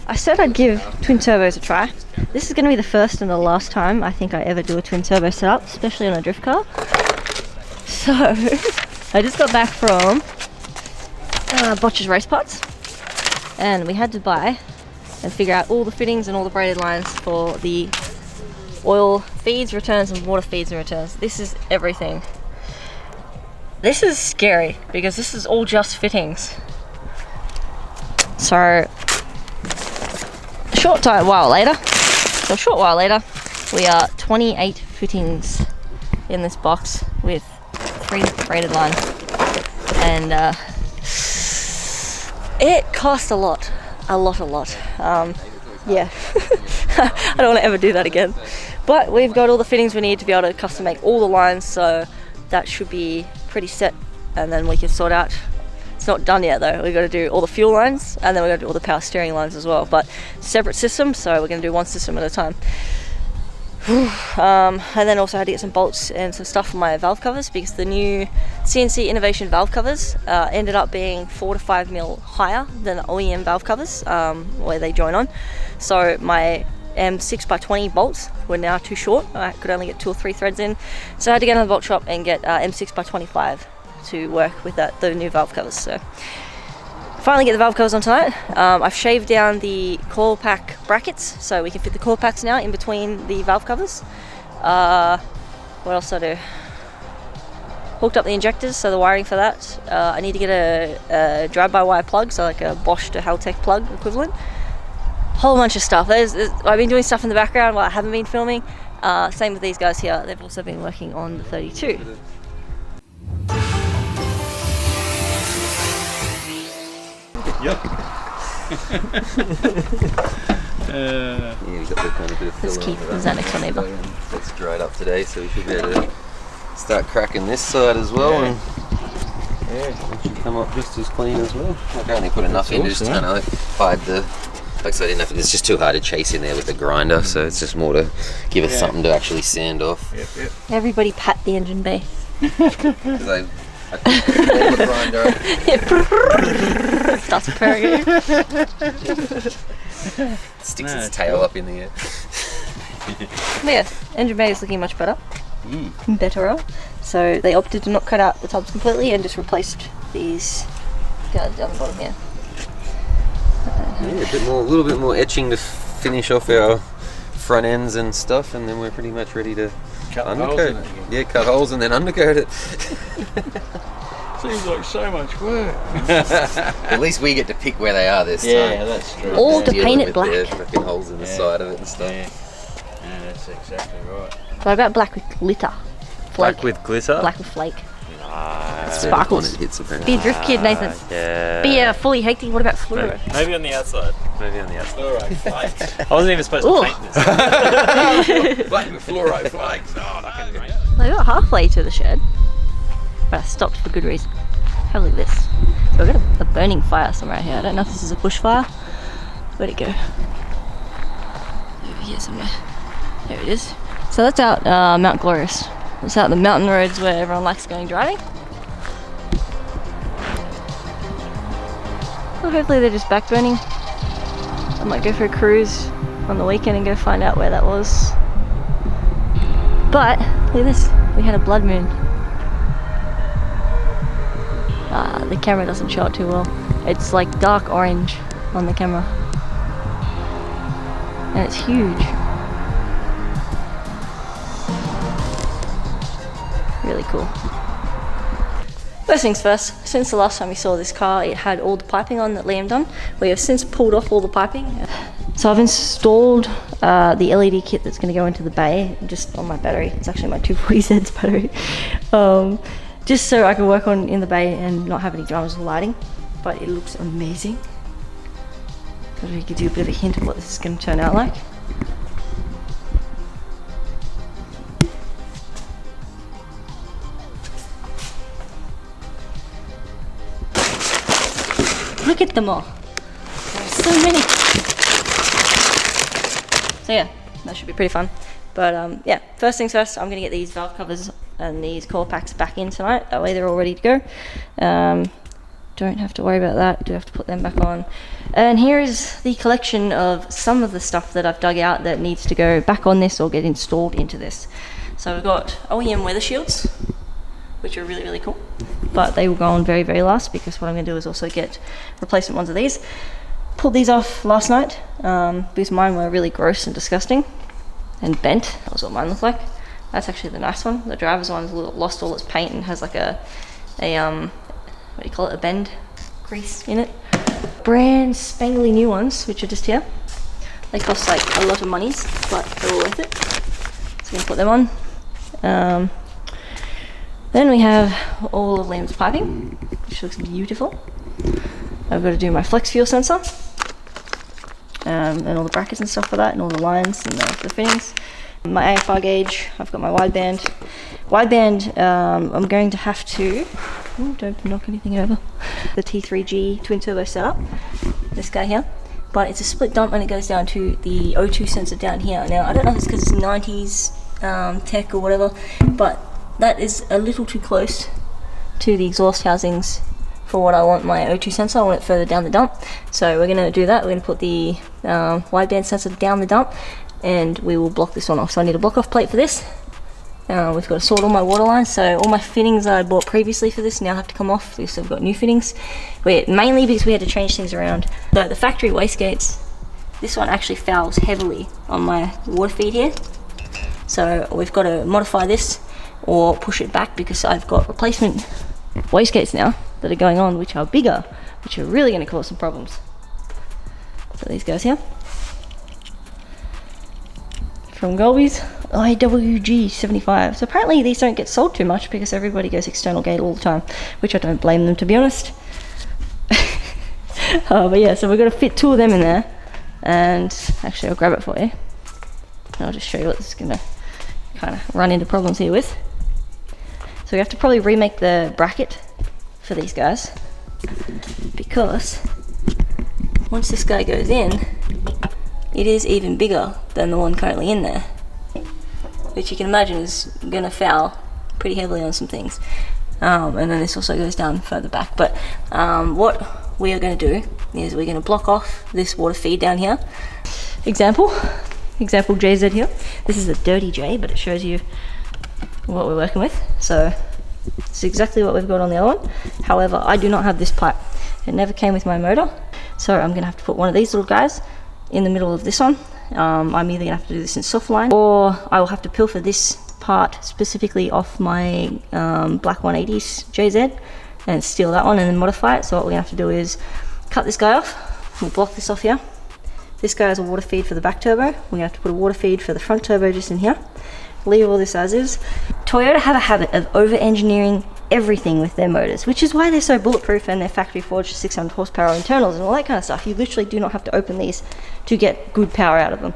I said I'd give twin turbos a try. This is going to be the first and the last time I think I ever do a twin turbo setup, especially on a drift car. So, I just got back from Botch's Race Parts, and we had to buy and figure out all the fittings and all the braided lines for the oil feeds, returns, and water feeds and returns. This is everything. This is scary because this is all just fittings. So, a short while later, we are 28 fittings in this box with 3 braided lines, and it cost a lot. Yeah, I don't want to ever do that again. But we've got all the fittings we need to be able to custom make all the lines, so that should be pretty set, and then we can sort out. It's not done yet though. We've got to do all the fuel lines, and then we've got to do all the power steering lines as well, but separate systems, so we're going to do one system at a time. And then also had to get some bolts and some stuff for my valve covers, because the new CNC Innovation valve covers ended up being 4 to 5 mil higher than the OEM valve covers where they join on. So my M6x20 bolts were now too short. I could only get 2 or 3 threads in, so I had to get in the bolt shop and get M6x25 to work with the new valve covers. So finally get the valve covers on tonight. I've shaved down the coil pack brackets so we can fit the coil packs now in between the valve covers. What else did I do? Hooked up the injectors, so the wiring for that. I need to get a drive-by-wire plug, so like a Bosch to Haltech plug equivalent. Whole bunch of stuff. I've been doing stuff in the background while I haven't been filming. Same with these guys here. They've also been working on the 32. Yep. Yeah, we've got the kind of bit of Let's keep the next one over. That's dried up today, so we should be able to start cracking this side as well, and it should come up just as clean as well. I only put enough in to just kind of hide the. Like, so I didn't have to, it's just too hard to chase in there with the grinder, so it's just more to give us something to actually sand off. Yep. Everybody pat the engine bay. I the grinder. Starts purring. Sticks its tail up in the air. But yeah, engine bay is looking much better. Better. So they opted to not cut out the tubs completely and just replaced these guys down the bottom here. Yeah, a little bit more etching to finish off our front ends and stuff, and then we're pretty much ready to undercoat. Yeah, cut holes and then undercoat it. Seems like so much work. At least we get to pick where they are this time. Yeah, that's true. Or to paint it black. The fucking holes in the side of it and stuff. Yeah, that's exactly right. What about black with glitter? Flake. Black with glitter? Black with flake. Nice. Sparkles. Hits, apparently. Be a drift kid, Nathan. Yeah. Be a fully hectic. What about fluoro? Maybe on the outside. Fluoro flakes. I wasn't even supposed to paint this. Black with fluoro flakes. Oh, I got halfway to the shed, but I stopped for good reason. Have a look at this. So I've got a burning fire somewhere here. I don't know if this is a bushfire. Where'd it go? Over here somewhere. There it is. So that's out Mount Glorious. It's out the mountain roads where everyone likes going driving. Well, hopefully they're just back burning. I might go for a cruise on the weekend and go find out where that was. But look at this. We had a blood moon. The camera doesn't show it too well. It's like dark orange on the camera. And it's huge. Really cool. First things first, since the last time we saw this car, it had all the piping on that Liam done. We have since pulled off all the piping. So I've installed the LED kit that's going to go into the bay, just on my battery. It's actually my 240Z battery. Just so I can work on in the bay and not have any dramas with lighting. But it looks amazing. So we give you a bit of a hint of what this is going to turn out like. Look at them all. There's so many. So yeah, that should be pretty fun. But yeah, first things first, I'm going to get these valve covers and these core packs back in tonight. That way they're all ready to go. don't have to worry about that. Do have to put them back on. And here is the collection of some of the stuff that I've dug out that needs to go back on this or get installed into this. So we've got OEM weather shields, which are really cool, but they will go on very last, because what I'm going to do is also get replacement ones of these. Pulled these off last night because mine were really gross and disgusting and bent. That was what mine looked like. That's actually the nice one. The driver's one's lost all its paint and has like a what do you call it, a bend grease in it. Brand spangly new ones, which are just here. They cost like a lot of monies, but they're all worth it. So I'm gonna put them on. Then we have all of Liam's piping, which looks beautiful. I've got to do my flex fuel sensor, and all the brackets and stuff for that, and all the lines and the fittings. My AFR gauge, I've got my wideband. Wideband, I'm going to have to, don't knock anything over, the T3G twin turbo setup, this guy here. But it's a split dump and it goes down to the O2 sensor down here. Now, I don't know if it's because it's 90s tech or whatever, but that is a little too close to the exhaust housings for what I want my O2 sensor. I want it further down the dump. So we're going to do that. We're going to put the wideband sensor down the dump, and we will block this one off. So I need a block off plate for this. We've got to sort all my water lines, so all my fittings I bought previously for this now have to come off because I've got new fittings. Mainly because we had to change things around. The factory wastegates, this one actually fouls heavily on my water feed here. So we've got to modify this or push it back, because I've got replacement wastegates now that are going on, which are bigger, which are really going to cause some problems. So these guys here. From Golby's, IWG75. So apparently these don't get sold too much because everybody goes external gate all the time, which I don't blame them, to be honest. But yeah, so we've got to fit 2 of them in there, and actually I'll grab it for you. And I'll just show you what this is going to kind of run into problems here with. So we have to probably remake the bracket for these guys, because once this guy goes in, it is even bigger than the one currently in there, which you can imagine is going to foul pretty heavily on some things. And then this also goes down further back. But what we are going to do is we're going to block off this water feed down here. Example JZ here. This is a dirty J, but it shows you what we're working with. So it's exactly what we've got on the other one. However, I do not have this pipe. It never came with my motor. So I'm going to have to put one of these little guys in the middle of this one. I'm either going to have to do this in soft line, or I will have to pilfer this part specifically off my black 180s JZ and steal that one and then modify it. So what we're going to have to do is cut this guy off. We'll block this off here. This guy is a water feed for the back turbo. We're going to have to put a water feed for the front turbo just in here. Leave all this as is. Toyota have a habit of over-engineering everything with their motors, which is why they're so bulletproof and they're factory forged 600 horsepower internals and all that kind of stuff. You literally do not have to open these to get good power out of them.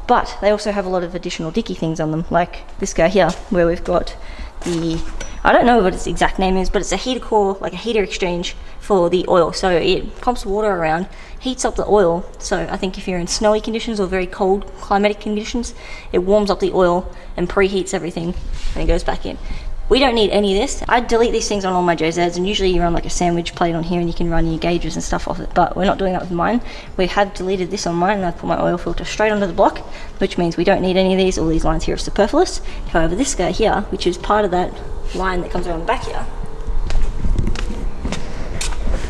But they also have a lot of additional dicky things on them, like this guy here, where we've got the, I don't know what its exact name is, but it's a heater core, like a heater exchange for the oil. So it pumps water around, heats up the oil. So I think if you're in snowy conditions or very cold climatic conditions, it warms up the oil and preheats everything and it goes back in. We don't need any of this. I delete these things on all my JZs, and usually you run like a sandwich plate on here and you can run your gauges and stuff off it, but we're not doing that with mine. We have deleted this on mine, and I put my oil filter straight under the block, which means we don't need any of these. All these lines here are superfluous. However, this guy here, which is part of that line that comes around the back here,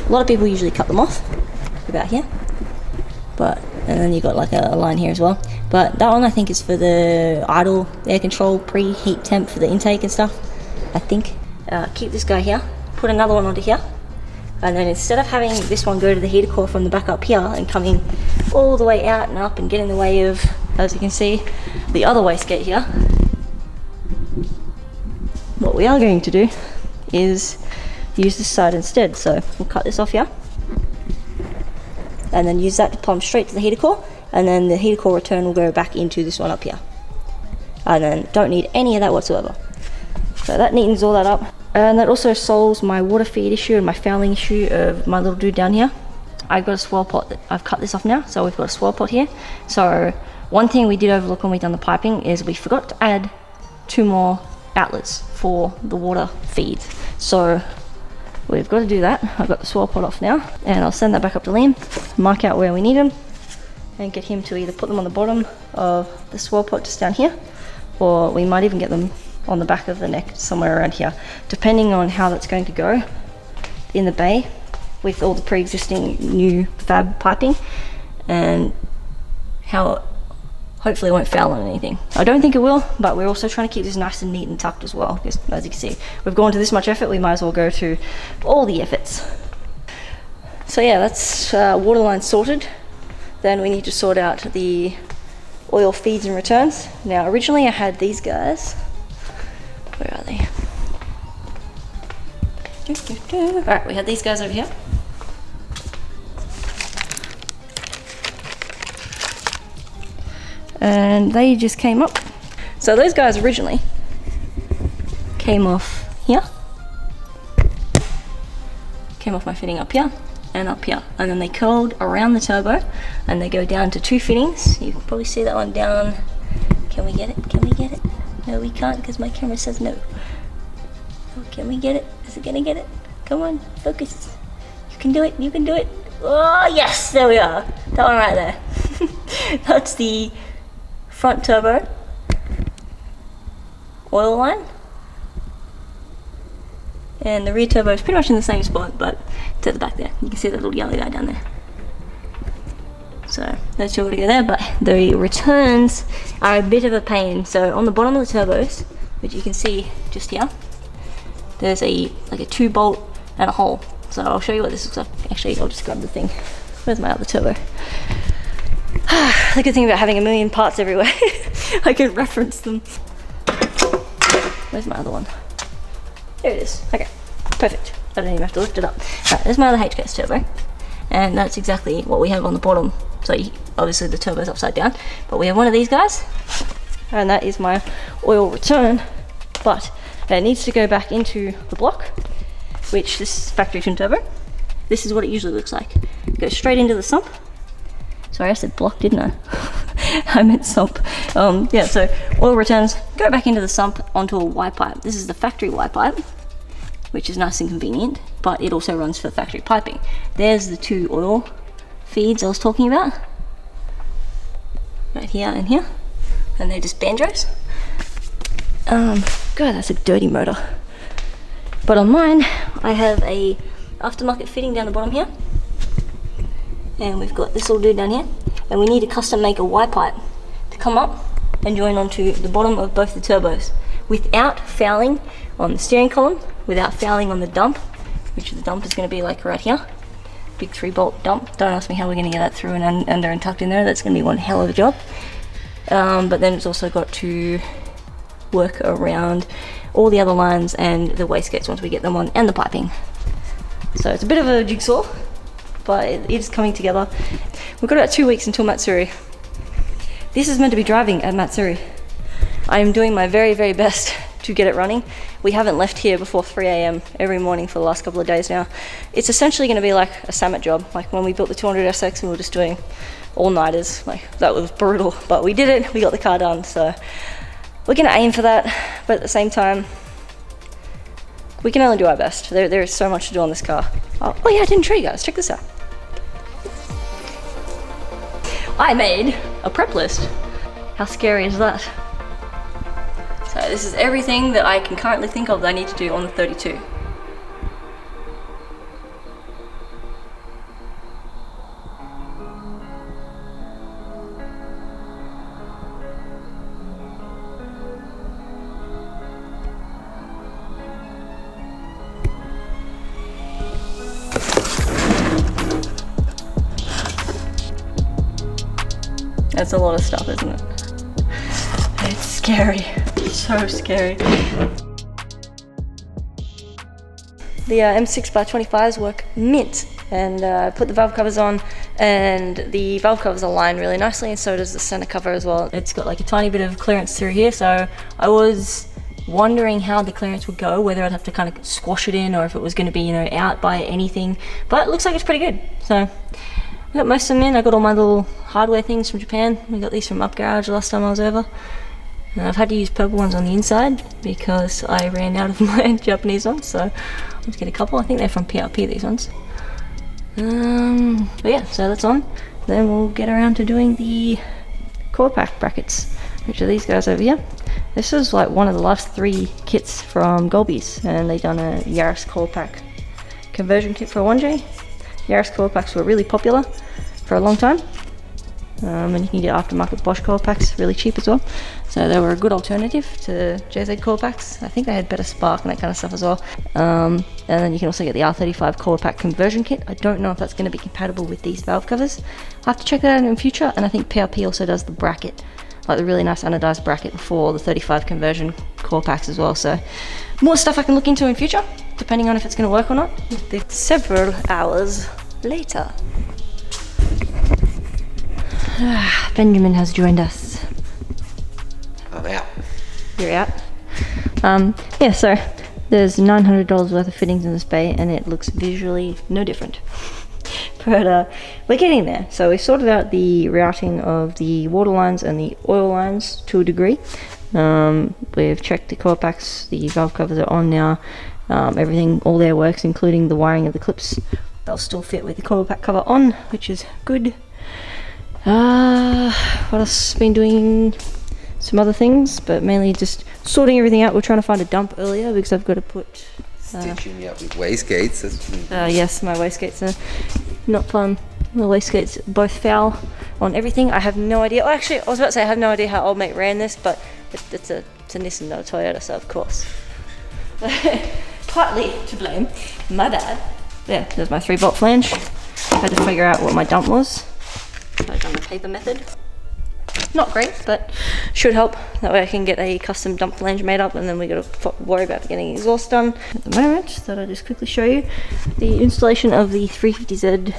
a lot of people usually cut them off about here, and then you got like a line here as well. But that one I think is for the idle air control preheat temp for the intake and stuff, I think. Keep this guy here, put another one onto here, and then instead of having this one go to the heater core from the back up here and coming all the way out and up and get in the way of, as you can see, the other wastegate here, what we are going to do is use this side instead. So we'll cut this off here and then use that to plumb straight to the heater core, and then the heater core return will go back into this one up here, and then don't need any of that whatsoever. So that neatens all that up, and that also solves my water feed issue and my fouling issue of my little dude down here. I've got a swirl pot that I've cut this off now, so we've got a swirl pot here. So one thing we did overlook when we done the piping is we forgot to add 2 more outlets for the water feeds. So we've got to do that. I've got the swirl pot off now, and I'll send that back up to Liam, mark out where we need them, and get him to either put them on the bottom of the swirl pot just down here, or we might even get them on the back of the neck somewhere around here, depending on how that's going to go in the bay with all the pre-existing new fab piping, and how hopefully it won't foul on anything. I don't think it will, but we're also trying to keep this nice and neat and tucked as well, because as you can see, we've gone to this much effort, we might as well go to all the efforts. So yeah, that's waterline sorted. Then we need to sort out the oil feeds and returns. Now originally I had these guys. Where are they? Alright, we had these guys over here. And they just came up. So those guys originally came off here. Came off my fitting up here and up here. And then they curled around the turbo and they go down to 2 fittings. You can probably see that one down. Can we get it? Can we get it? No, we can't because my camera says no. Oh, can we get it? Is it gonna get it? Come on, focus. You can do it, you can do it. Oh, yes, there we are. That one right there. That's the front turbo oil line. And the rear turbo is pretty much in the same spot, but to the back there. You can see that little yellow guy down there. So those two are going to go there, but the returns are a bit of a pain. So on the bottom of the turbos, which you can see just here, there's like a 2 bolt and a hole. So I'll show you what this looks like. Actually, I'll just grab the thing. Where's my other turbo? The good thing about having a million parts everywhere, I can reference them. Where's my other one? There it is. Okay, perfect. I don't even have to lift it up. Right, there's my other HKS turbo. And that's exactly what we have on the bottom. So obviously the turbo's upside down, but we have one of these guys, and that is my oil return, but it needs to go back into the block, which this is factory tune turbo. This is what it usually looks like. It goes straight into the sump. Sorry, I said block, didn't I? I meant sump. Yeah, so oil returns go back into the sump onto a Y pipe. This is the factory Y pipe, which is nice and convenient, but it also runs for factory piping. There's the 2 oil feeds I was talking about, right here and here, and they're just banjos. God, that's a dirty motor. But on mine, I have a aftermarket fitting down the bottom here, and we've got this little dude down here, and we need to custom make a Y pipe to come up and join onto the bottom of both the turbos without fouling on the steering column, without fouling on the dump, which the dump is going to be like right here. Big 3 bolt dump. Don't ask me how we're going to get that through and under and tucked in there. That's going to be one hell of a job. But then it's also got to work around all the other lines and the wastegates once we get them on, and the piping. So it's a bit of a jigsaw, but it is coming together. We've got about 2 weeks until Matsuri. This is meant to be driving at Matsuri. I am doing my very, very best to get it running. We haven't left here before 3 AM every morning for the last couple of days now. It's essentially going to be like a Samet job. Like when we built the 200 SX, we were just doing all-nighters. Like that was brutal, but we did it. We got the car done. So we're going to aim for that, but at the same time, we can only do our best. There is so much to do on this car. Oh yeah, I didn't show you guys. Check this out. I made a prep list. How scary is that? So this is everything that I can currently think of that I need to do on the 32. That's a lot of stuff, isn't it? It's scary. So scary. The M6x25s work mint, and I put the valve covers on, and the valve covers align really nicely, and so does the center cover as well. It's got like a tiny bit of clearance through here, so I was wondering how the clearance would go, whether I'd have to kind of squash it in or if it was going to be, you know, out by anything, but it looks like it's pretty good. So I got most of them in. I got all my little hardware things from Japan. We got these from Up Garage last time I was over. I've had to use purple ones on the inside because I ran out of my Japanese ones, so let's get a couple. I think they're from PRP, these ones. But yeah, so that's on. Then we'll get around to doing the core pack brackets, which are these guys over here. This is like one of the last 3 kits from Golby's, and they done a Yaris core pack conversion kit for a 1J. Yaris core packs were really popular for a long time. And you can get aftermarket Bosch core packs really cheap as well. So they were a good alternative to JZ core packs. I think they had better spark and that kind of stuff as well. And then you can also get the R35 core pack conversion kit. I don't know if that's going to be compatible with these valve covers. I'll have to check that out in future. And I think PRP also does the bracket, like the really nice anodized bracket for the 35 conversion core packs as well. So more stuff I can look into in future, depending on if it's going to work or not. Several hours later. Benjamin has joined us. I'm out. You're out? Yeah, so there's $900 worth of fittings in this bay and it looks visually no different. But we're getting there. So we sorted out the routing of the water lines and the oil lines to a degree. We've checked the core packs, the valve covers are on now. Everything, all there works, including the wiring of the clips. They'll still fit with the core pack cover on, which is good. What else? Been doing some other things, but mainly just sorting everything out. We're trying to find a dump earlier because I've got to put Stitching me up with wastegates. yes, my wastegates are not fun. The wastegates both foul on everything. I have no idea. Oh, actually, I was about to say I have no idea how old mate ran this, but it's a Nissan, not a Toyota, so of course. Partly to blame. My bad. Yeah, there's my 3-bolt flange. I had to figure out what my dump was. I've done the paper method. Not great, but should help. That way I can get a custom dump flange made up, and then we got to worry about getting exhaust done. At the moment, that I'll just quickly show you the installation of the 350Z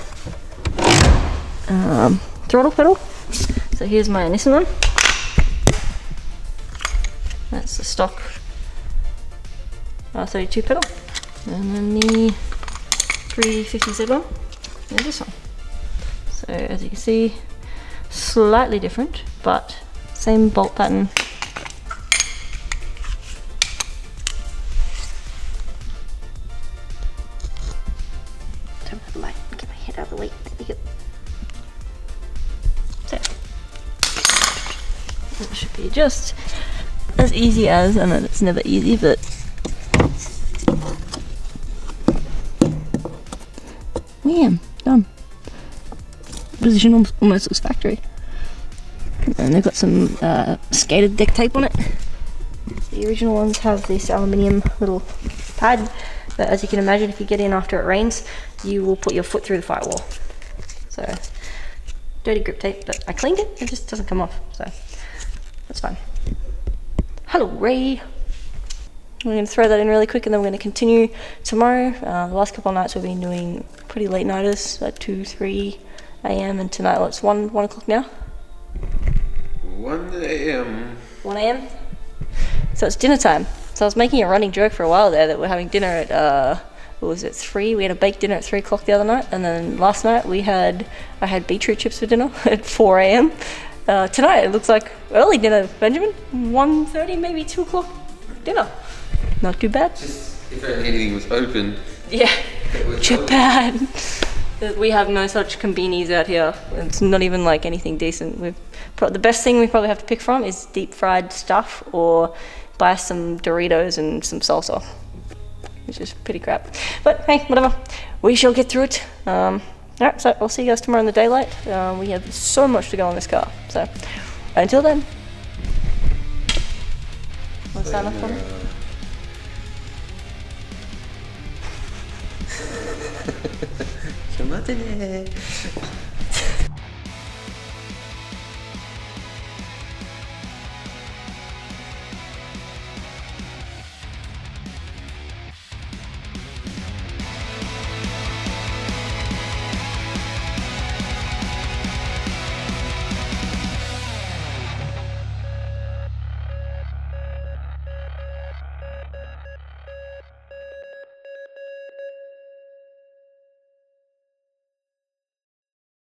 throttle pedal. So here's my Nissan one. That's the stock R32 pedal, and then the 350Z one. There's this one. So as you can see, slightly different, but same bolt pattern. Turn up the light, get my head out of the way. There we go. So it should be just as easy as, I know it's never easy, but yeah, done. Position almost looks factory, and they've got some skated deck tape on it. The original ones have this aluminium little pad, but as you can imagine, if you get in after it rains, you will put your foot through the firewall. So dirty grip tape, but I cleaned it, it just doesn't come off, so that's fine. Hello Ray. We're going to throw that in really quick, and then we're going to continue tomorrow. The last couple of nights we've been doing pretty late nighters, at 2, 3 a.m. and tonight, well, it's 1 o'clock now. 1 a.m. 1 a.m. So it's dinner time. So I was making a running joke for a while there that we're having dinner at what was it, 3? We had a baked dinner at 3 o'clock the other night, and then last night I had beetroot chips for dinner at 4 a.m. Tonight it looks like early dinner, Benjamin. 1:30, maybe 2 o'clock dinner. Not too bad. Just if anything was open. Yeah, Japan. We have no such kombinis out here. It's not even like anything decent. The best thing we probably have to pick from is deep fried stuff, or buy some Doritos and some salsa, which is pretty crap. But hey, whatever. We shall get through it. Alright, so I'll see you guys tomorrow in the daylight. We have so much to go on this car. So until then. Want to sign off for me? Ciao,